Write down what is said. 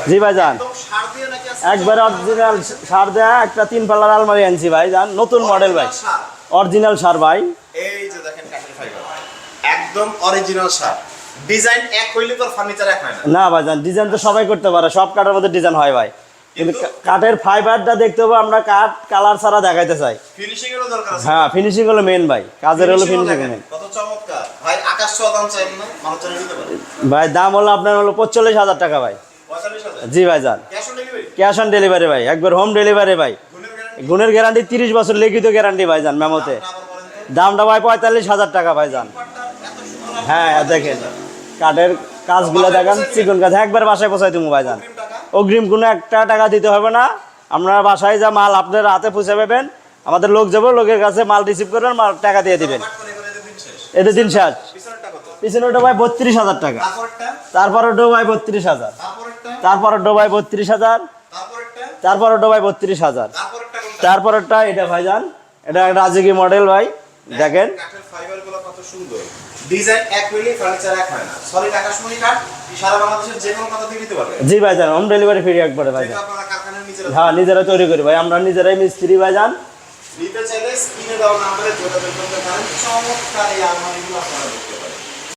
জি ভাইজান একবার অরিজিনাল সার দেয়া একটা 3 পাল্লার আলমারি আনছি ভাইজান, নতুন মডেল ভাই, অরিজিনাল সার ভাই। এই যে দেখেন কাঠের ফাইবার একদম অরিজিনাল সার, ডিজাইন এক হইলে তো ফার্নিচার এক হয় না। না ভাইজান ডিজাইন তো সবাই করতে পারে, সব কাঠের মধ্যে ডিজাইন হয় ভাই, কিন্তু কাঠের ফাইবারটা দেখতে হবে, আমরা কাঠ কালার ছাড়া দেখাইতে চাই। ফিনিশিং এরও দরকার আছে। হ্যাঁ ফিনিশিং হলো মেন ভাই, কাজের হলো ফিনিশিং মেন। কত চমৎকার ভাই, আকাশ ছোঁয়া দাম চাই না, মানুষ জানে নিতে পারে। ভাই দাম হলো আপনার হলো 45,000 টাকা ভাই। 45,000 জি ভাইজান, cash on delivery, cash on delivery ভাই, একবার হোম ডেলিভারি ভাই, গুণের গ্যারান্টি 30 বছর লিখিত গ্যারান্টি ভাইজান মেমোতে। দামটা ভাই 45,000 টাকা ভাইজান। হ্যাঁ দেখেন কাঠের কাজগুলো দেখেন, চিকন কাজ, একবার বাসায় পৌঁছাই দেবো ভাইজান, অগ্রিম কোনো একটা টাকা দিতে হবে না। আপনারা বাসায় যা মাল আপনার হাতে পৌঁছে পাবেন, আমাদের লোক যাবো, লোকের কাছে মাল রিসিভ করবেন, মাল টাকা দিয়ে দিবেন, এদের দিন শেষ। পিছনেটা ভাই 32,000 টাকা, তারপরে ভাই 32,000, তারপরে ভাই 32,000, তারপরে ভাই 32,000, তারপরেরটা এটা ভাইজান, এটা একটা রাজকীয় মডেল ভাই, দেখেন কাঠের ফাইবারগুলো কত সুন্দর, ডিজাইন এক হইলে ফার্নিচার এক হয় না। সলিড আকাশমণি কাঠ সারা বাংলাদেশের যে কোনো কথা দিয়ে দিতে পারবে। জি ভাইজান, হোম ডেলিভারি ফ্রি একবারে ভাইজান। আপনারা কারখানায় নিজেরা, হ্যাঁ নিজেরা তৈরি করি ভাই, আমরা নিজেরাই মিস্ত্রি ভাইজান। নিতে চাইলে স্ক্রিনে দেওয়া নাম্বারে যোগাযোগ করতে পারেন। চমৎকার এই আলমারিগুলো আপনারা দেখতে